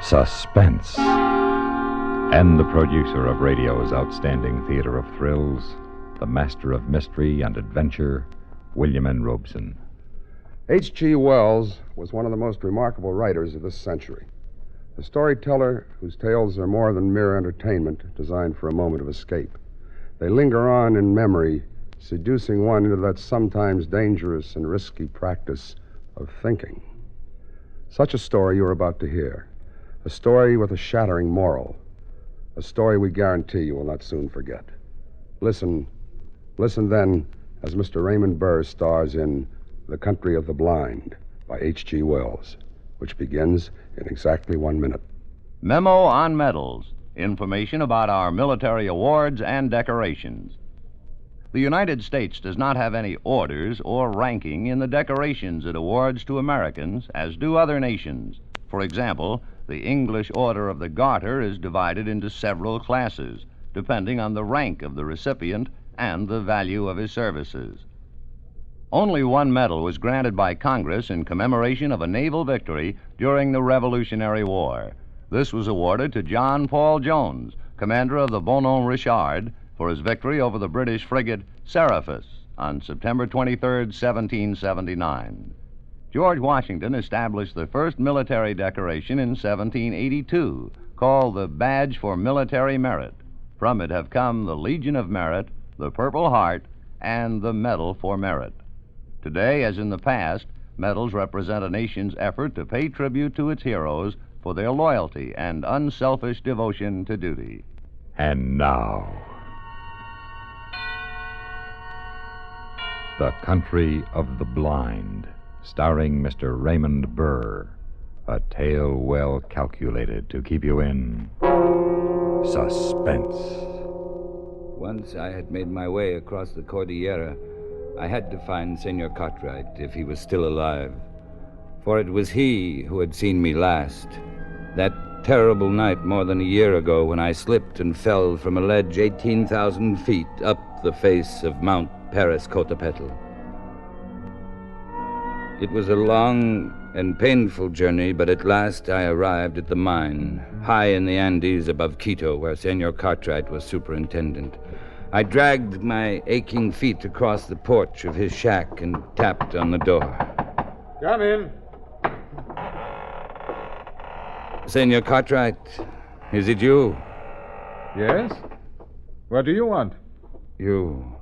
Suspense. And the producer of radio's outstanding theater of thrills, the master of mystery and adventure, William N. Robeson. H.G. Wells was one of the most remarkable writers of this century. A storyteller whose tales are more than mere entertainment designed for a moment of escape. They linger on in memory, seducing one into that sometimes dangerous and risky practice of thinking. Such a story you're about to hear. A story with a shattering moral. A story we guarantee you will not soon forget. Listen then as Mr. Raymond Burr stars in The Country of the Blind by H.G. Wells, which begins in exactly 1 minute. Memo on medals. Information about our military awards and decorations. The United States does not have any orders or ranking in the decorations it awards to Americans, as do other nations. For example, the English Order of the Garter is divided into several classes, depending on the rank of the recipient and the value of his services. Only one medal was granted by Congress in commemoration of a naval victory during the Revolutionary War. This was awarded to John Paul Jones, commander of the Bonon Richard, for his victory over the British frigate Seraphis on September 23, 1779. George Washington established the first military decoration in 1782, called the Badge for Military Merit. From it have come the Legion of Merit, the Purple Heart, and the Medal for Merit. Today, as in the past, medals represent a nation's effort to pay tribute to its heroes for their loyalty and unselfish devotion to duty. And now, The Country of the Blind, starring Mr. Raymond Burr. A tale well calculated to keep you in suspense. Once I had made my way across the Cordillera, I had to find Senor Cartwright if he was still alive. For it was he who had seen me last. That terrible night more than a year ago when I slipped and fell from a ledge 18,000 feet up the face of Mount Paris-Cotepetl. It was a long and painful journey, but at last I arrived at the mine, high in the Andes above Quito, where Senor Cartwright was superintendent. I dragged my aching feet across the porch of his shack and tapped on the door. Come in. Senor Cartwright, is it you? Yes? What do you want? You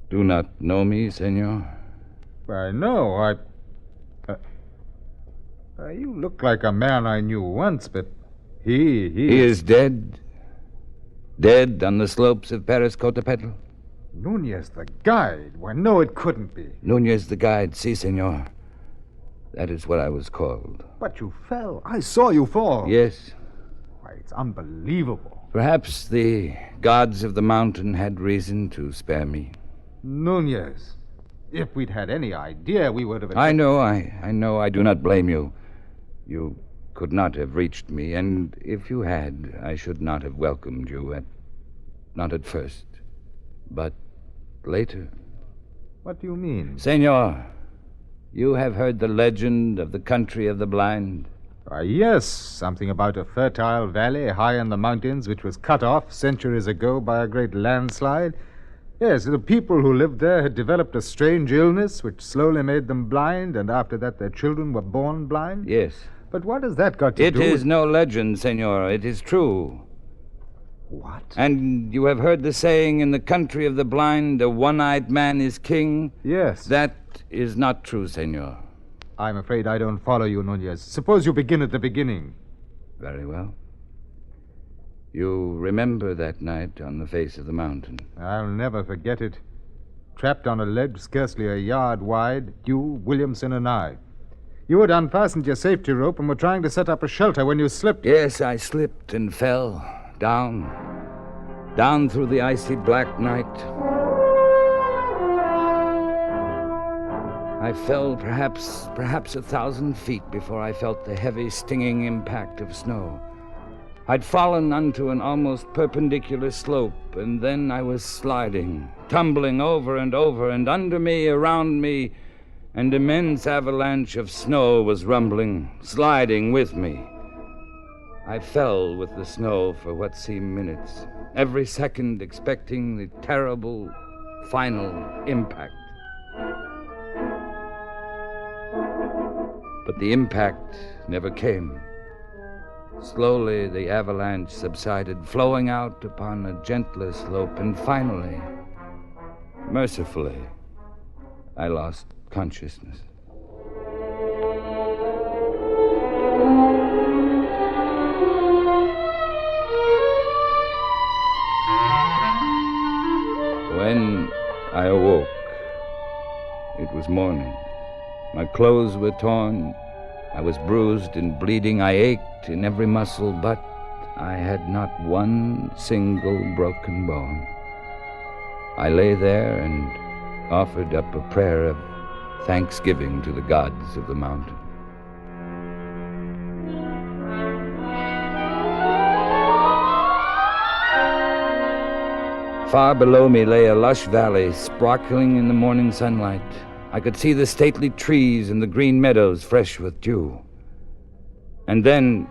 do not know me, senor? I know. You look like a man I knew once, but he is dead? Dead on the slopes of Paris-Cotepetl? Nunez, the guide. Why, no, it couldn't be. Nunez, the guide, si, senor. That is what I was called. But you fell. I saw you fall. Yes. Why, it's unbelievable. Perhaps the gods of the mountain had reason to spare me. Nunez, if we'd had any idea, we would have... I know. I do not blame you. You could not have reached me, and if you had, I should not have welcomed you not at first, but later. What do you mean? Senor, you have heard the legend of the Country of the Blind? Yes, something about a fertile valley high in the mountains which was cut off centuries ago by a great landslide. Yes, the people who lived there had developed a strange illness which slowly made them blind, and after that their children were born blind? Yes. But what has that got to do with... It is no legend, senor. It is true. What? And you have heard the saying, in the country of the blind, a one-eyed man is king? Yes. That is not true, senor. I'm afraid I don't follow you, Nunez. Suppose you begin at the beginning. Very well. You remember that night on the face of the mountain? I'll never forget it. Trapped on a ledge scarcely a yard wide, you, Williamson, and I. You had unfastened your safety rope and were trying to set up a shelter when you slipped. Yes, I slipped and fell. Down through the icy black night. I fell perhaps 1,000 feet before I felt the heavy, stinging impact of snow. I'd fallen onto an almost perpendicular slope, and then I was sliding, tumbling over and over, and under me, around me, an immense avalanche of snow was rumbling, sliding with me. I fell with the snow for what seemed minutes, every second expecting the terrible, final impact. But the impact never came. Slowly, the avalanche subsided, flowing out upon a gentler slope, and finally, mercifully, I lost consciousness. When I awoke, it was morning. My clothes were torn. I was bruised and bleeding. I ached in every muscle, but I had not one single broken bone. I lay there and offered up a prayer of thanksgiving to the gods of the mountain. Far below me lay a lush valley, sparkling in the morning sunlight. I could see the stately trees and the green meadows fresh with dew. And then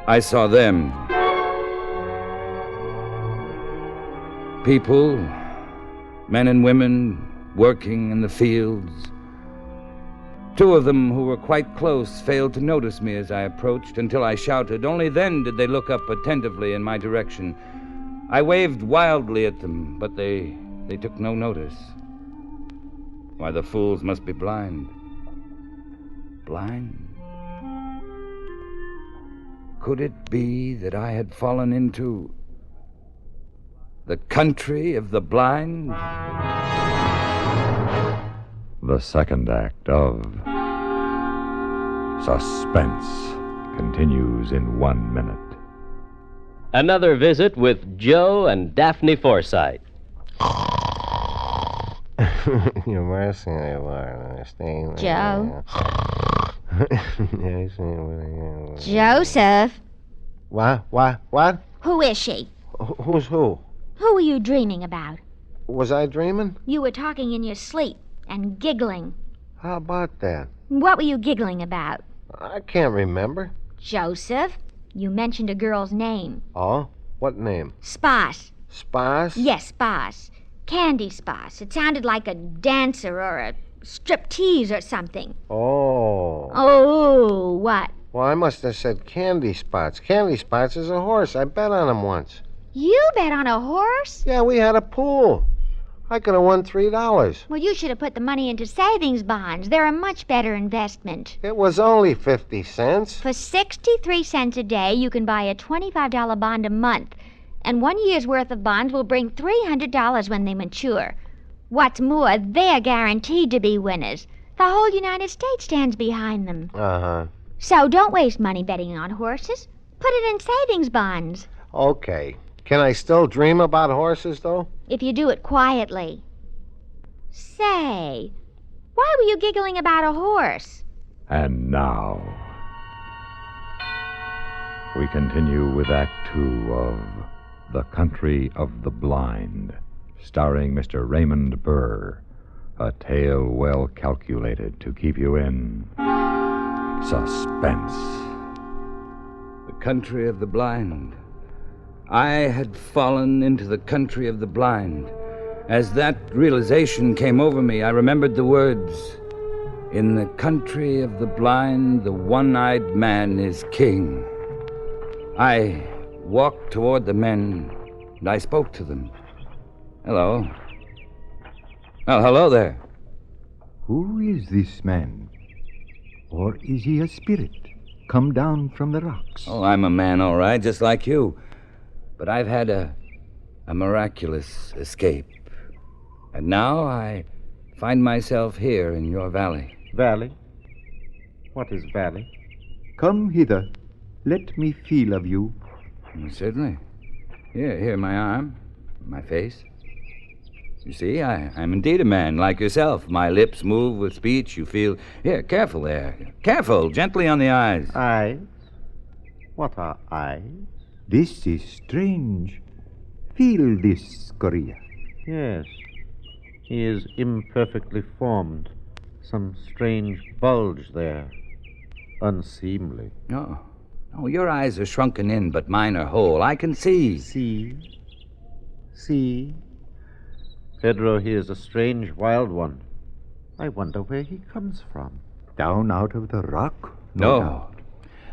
I saw them. People, men and women, working in the fields. Two of them who were quite close failed to notice me as I approached until I shouted. Only then did they look up attentively in my direction. I waved wildly at them, but they took no notice. Why, the fools must be blind. Blind? Could it be that I had fallen into the country of the blind? The second act of Suspense continues in 1 minute. Another visit with Joe and Daphne Forsythe. You're mercy, I understand. Joe. Joseph. What? Who is she? Who's who? Who were you dreaming about? Was I dreaming? You were talking in your sleep and giggling. How about that? What were you giggling about? I can't remember. Joseph, you mentioned a girl's name. Oh? What name? Spas. Spas? Yes, Spas. Candy Spas. It sounded like a dancer or a striptease or something. Oh. Oh, what? Well, I must have said Candy Spots. Candy Spots is a horse. I bet on him once. You bet on a horse? Yeah, we had a pool. I could have won $3. Well, you should have put the money into savings bonds. They're a much better investment. It was only 50 cents. For 63 cents a day, you can buy a $25 bond a month. And 1 year's worth of bonds will bring $300 when they mature. What's more, they're guaranteed to be winners. The whole United States stands behind them. Uh-huh. So don't waste money betting on horses. Put it in savings bonds. Okay. Can I still dream about horses, though? If you do it quietly. Say, why were you giggling about a horse? And now, we continue with Act 2 of The Country of the Blind, starring Mr. Raymond Burr, a tale well calculated to keep you in suspense. The country of the blind. I had fallen into the country of the blind. As that realization came over me, I remembered the words, "In the country of the blind, the one-eyed man is king." I walked toward the men, and I spoke to them. Hello. Oh, hello there. Who is this man? Or is he a spirit come down from the rocks? Oh, I'm a man, all right, just like you. But I've had a miraculous escape. And now I find myself here in your valley. Valley? What is valley? Come hither. Let me feel of you. Certainly. Here, my arm, my face. You see, I'm indeed a man, like yourself. My lips move with speech. You feel... Here, careful there. Careful, gently on the eyes. Eyes? What are eyes? This is strange. Feel this, Korea. Yes. He is imperfectly formed. Some strange bulge there. Unseemly. Oh, Oh, your eyes are shrunken in, but mine are whole. I can see. See? Pedro, he is a strange wild one. I wonder where he comes from. Down out of the rock? No. doubt.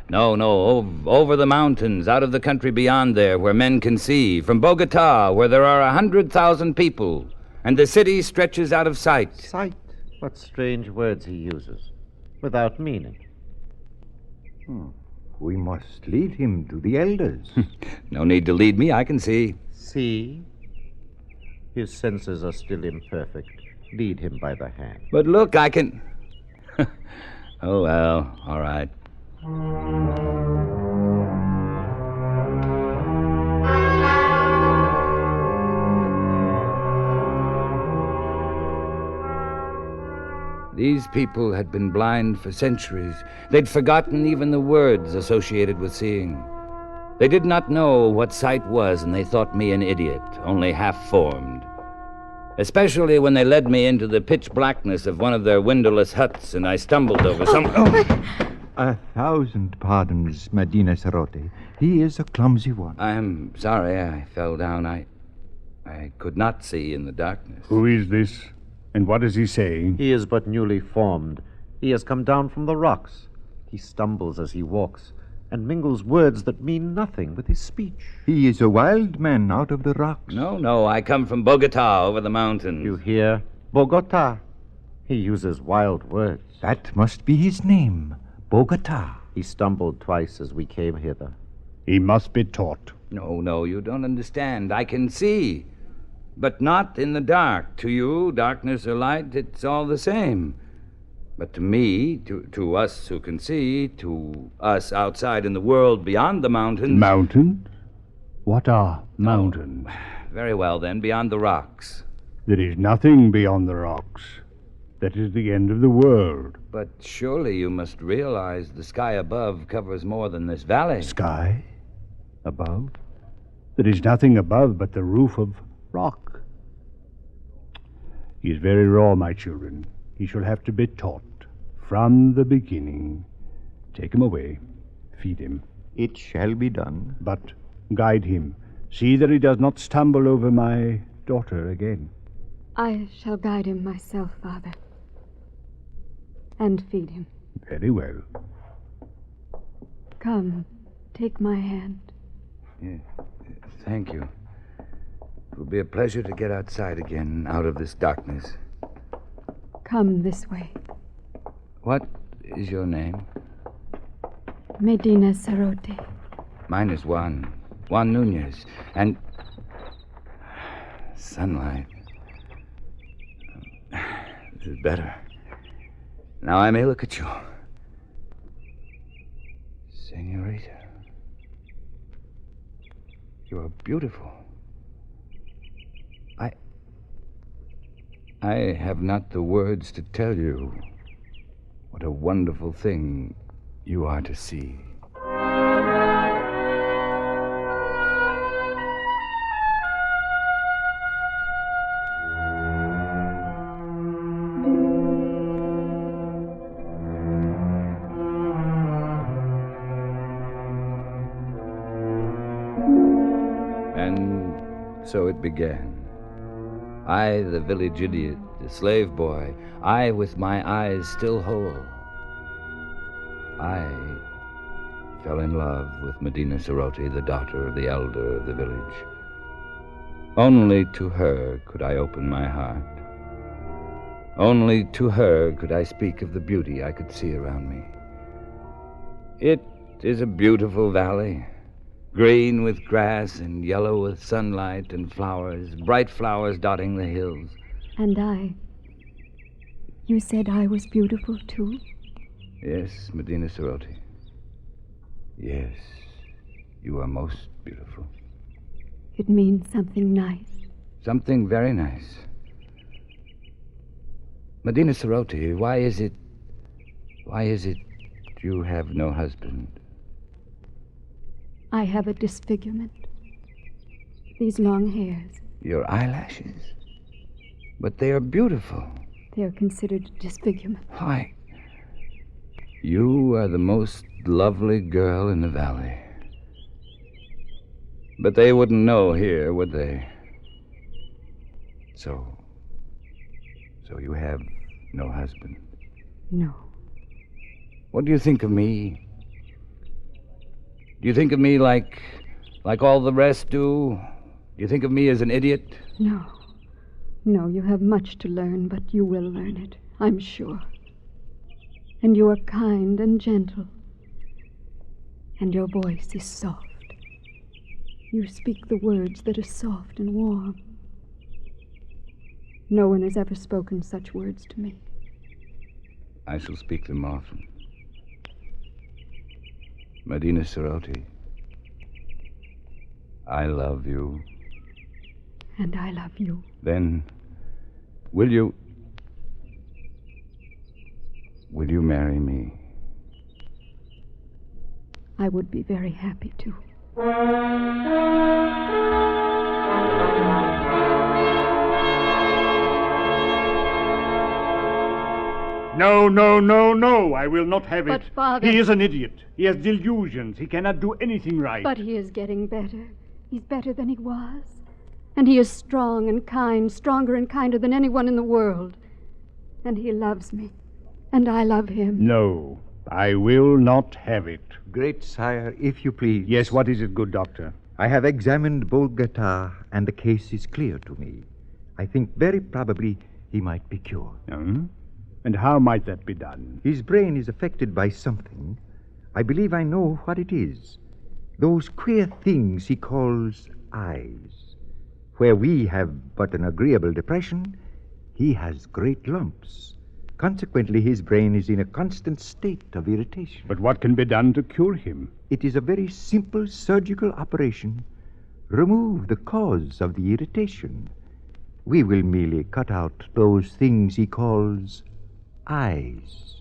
No. Over the mountains, out of the country beyond there, where men can see. From Bogota, where there are 100,000 people. And the city stretches out of sight. Sight? What strange words he uses, without meaning. We must lead him to the elders. No need to lead me, I can see. See? His senses are still imperfect. Lead him by the hand. But look, I can... Oh, well, all right. These people had been blind for centuries. They'd forgotten even the words associated with seeing. They did not know what sight was, and they thought me an idiot, only half-formed. Especially when they led me into the pitch blackness of one of their windowless huts, and I stumbled over some... Oh. 1,000 pardons, Medina Sarote. He is a clumsy one. I'm sorry I fell down. I could not see in the darkness. Who is this? And what is he saying? He is but newly formed. He has come down from the rocks. He stumbles as he walks, and mingles words that mean nothing with his speech. He is a wild man out of the rocks. No, I come from Bogota, over the mountains. You hear? Bogota. He uses wild words. That must be his name, Bogota. He stumbled twice as we came hither. He must be taught. No, you don't understand. I can see, but not in the dark. To you, darkness or light, it's all the same. But to me, to us who can see, to us outside in the world beyond the mountains... Mountains? What are mountains? Very well, then, beyond the rocks. There is nothing beyond the rocks. That is the end of the world. But surely you must realize the sky above covers more than this valley. Sky? Above? There is nothing above but the roof of rock. He is very raw, my children. He shall have to be taught from the beginning. Take him away. Feed him. It shall be done. But guide him. See that he does not stumble over my daughter again. I shall guide him myself, Father. And feed him. Very well. Come, take my hand. Yeah, thank you. It will be a pleasure to get outside again, out of this darkness. Come this way. What is your name? Medina Sarote. Mine is Juan Nunez. And... sunlight. This is better. Now I may look at you. Senorita. You are beautiful. I have not the words to tell you what a wonderful thing you are to see. And so it began. I, the village idiot, the slave boy, I with my eyes still whole. I fell in love with Medina Sarote, the daughter of the elder of the village. Only to her could I open my heart. Only to her could I speak of the beauty I could see around me. It is a beautiful valley. Green with grass and yellow with sunlight and flowers, bright flowers dotting the hills. And I. You said I was beautiful, too? Yes, Medina Sarote. Yes, you are most beautiful. It means something nice. Something very nice. Medina Sarote, why is it you have no husband? I have a disfigurement. These long hairs. Your eyelashes? But they are beautiful. They are considered a disfigurement. Why, You are the most lovely girl in the valley. But they wouldn't know here, would they? So you have no husband? No. What do you think of me? Do you think of me like all the rest do? Do you think of me as an idiot? No. No, you have much to learn, but you will learn it, I'm sure. And you are kind and gentle. And your voice is soft. You speak the words that are soft and warm. No one has ever spoken such words to me. I shall speak them often. Medina Ceroti, I love you. And I love you. Then, will you marry me? I would be very happy to. No, no, no, no. I will not have it. But, Father... He is an idiot. He has delusions. He cannot do anything right. But he is getting better. He's better than he was. And he is strong and kind, stronger and kinder than anyone in the world. And he loves me. And I love him. No, I will not have it. Great sire, if you please. Yes, what is it, good doctor? I have examined Bogota, and the case is clear to me. I think very probably he might be cured. And how might that be done? His brain is affected by something. I believe I know what it is. Those queer things he calls eyes. Where we have but an agreeable depression, he has great lumps. Consequently, his brain is in a constant state of irritation. But what can be done to cure him? It is a very simple surgical operation. Remove the cause of the irritation. We will merely cut out those things he calls eyes.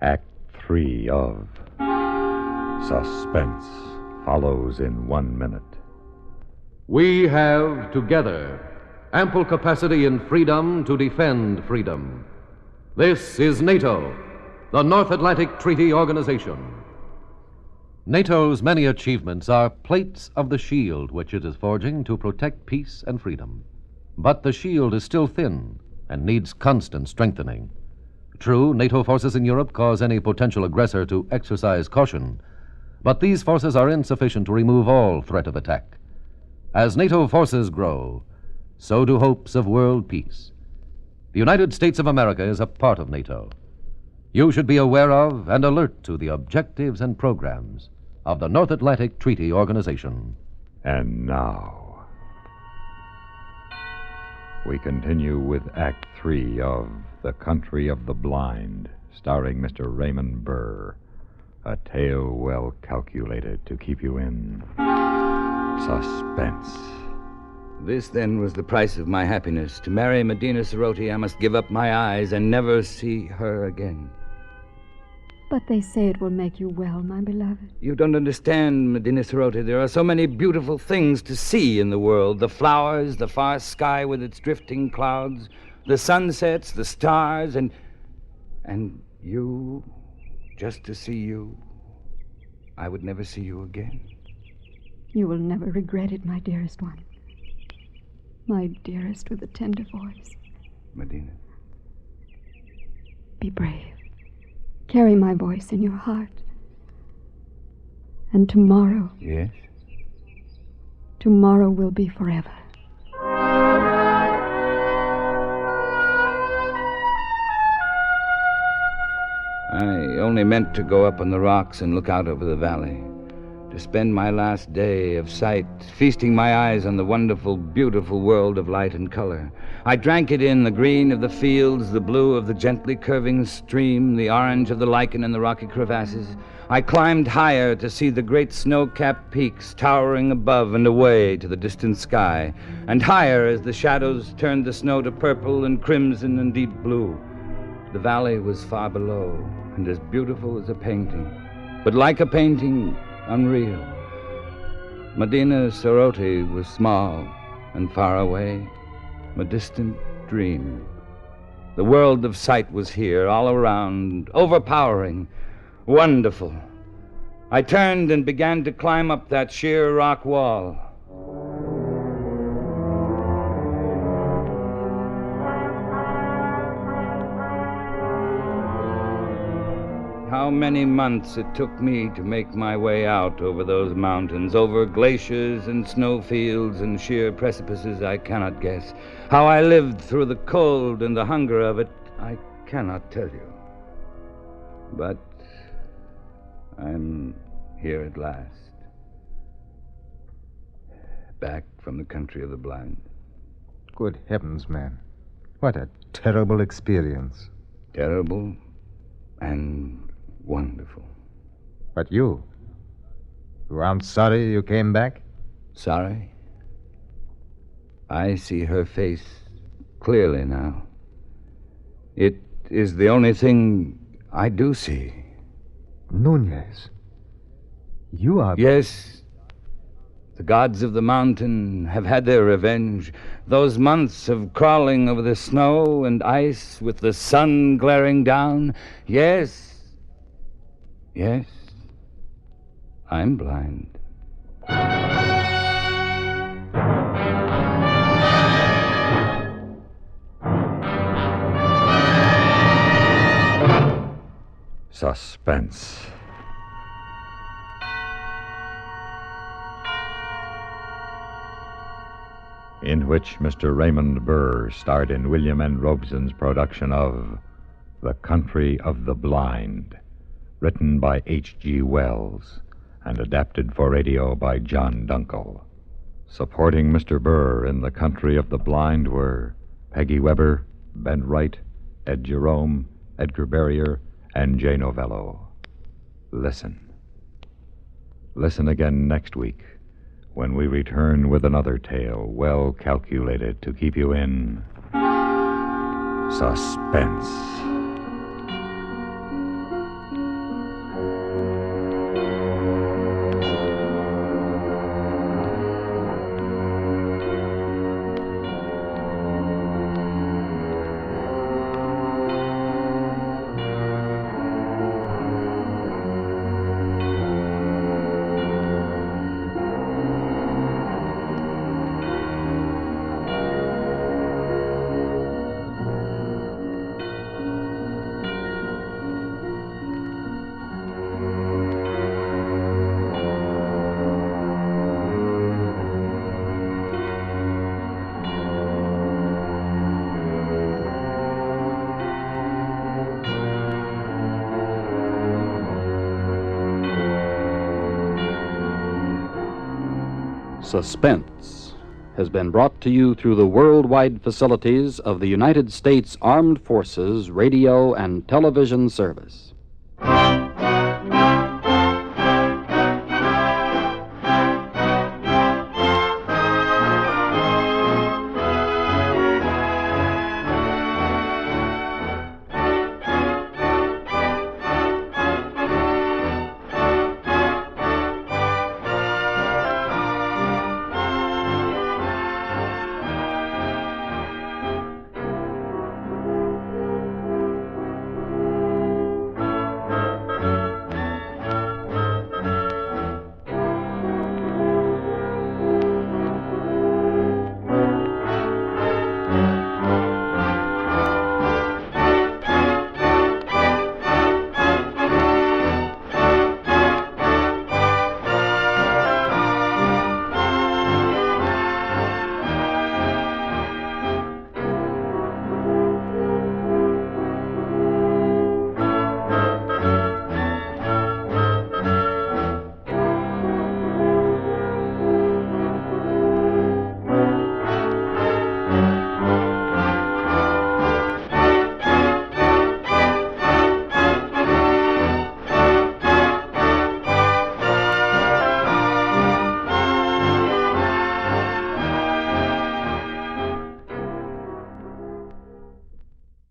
Act 3 of Suspense follows in 1 minute. We have, together, ample capacity and freedom to defend freedom. This is NATO, the North Atlantic Treaty Organization. NATO's many achievements are plates of the shield which it is forging to protect peace and freedom. But the shield is still thin and needs constant strengthening. True, NATO forces in Europe cause any potential aggressor to exercise caution, but these forces are insufficient to remove all threat of attack. As NATO forces grow, so do hopes of world peace. The United States of America is a part of NATO. You should be aware of and alert to the objectives and programs of the North Atlantic Treaty Organization. And now, we continue with Act 3 of The Country of the Blind, starring Mr. Raymond Burr. A tale well calculated to keep you in suspense. This, then, was the price of my happiness. To marry Medina Ceroti, I must give up my eyes and never see her again. But they say it will make you well, my beloved. You don't understand, Medina Ceroti. There are so many beautiful things to see in the world. The flowers, the far sky with its drifting clouds, the sunsets, the stars, and you, just to see you. I would never see you again. You will never regret it, my dearest one. My dearest with a tender voice. Medina. Be brave. Carry my voice in your heart. And tomorrow... Yes? Tomorrow will be forever. I only meant to go up on the rocks and look out over the valley, to spend my last day of sight, feasting my eyes on the wonderful, beautiful world of light and color. I drank it in, the green of the fields, the blue of the gently curving stream, the orange of the lichen in the rocky crevasses. I climbed higher to see the great snow-capped peaks towering above and away to the distant sky, and higher as the shadows turned the snow to purple and crimson and deep blue. The valley was far below, and as beautiful as a painting, but like a painting, unreal. Medina Ceroti was small, and far away, a distant dream. The world of sight was here, all around, overpowering, wonderful. I turned and began to climb up that sheer rock wall. How many months it took me to make my way out over those mountains, over glaciers and snowfields and sheer precipices, I cannot guess. How I lived through the cold and the hunger of it, I cannot tell you. But I'm here at last, back from the country of the blind. Good heavens, man. What a terrible experience. Terrible and wonderful. But you aren't sorry you came back? Sorry? I see her face clearly now. It is the only thing I do see. Nunez, you are... Yes. The gods of the mountain have had their revenge. Those months of crawling over the snow and ice with the sun glaring down. Yes. Yes. I'm blind. Suspense. In which Mr. Raymond Burr starred in William N. Robeson's production of The Country of the Blind, written by H.G. Wells and adapted for radio by John Dunkel. Supporting Mr. Burr in The Country of the Blind were Peggy Weber, Ben Wright, Ed Jerome, Edgar Barrier, and Jay Novello. Listen. Listen again next week, when we return with another tale well calculated to keep you in suspense. Suspense has been brought to you through the worldwide facilities of the United States Armed Forces Radio and Television Service.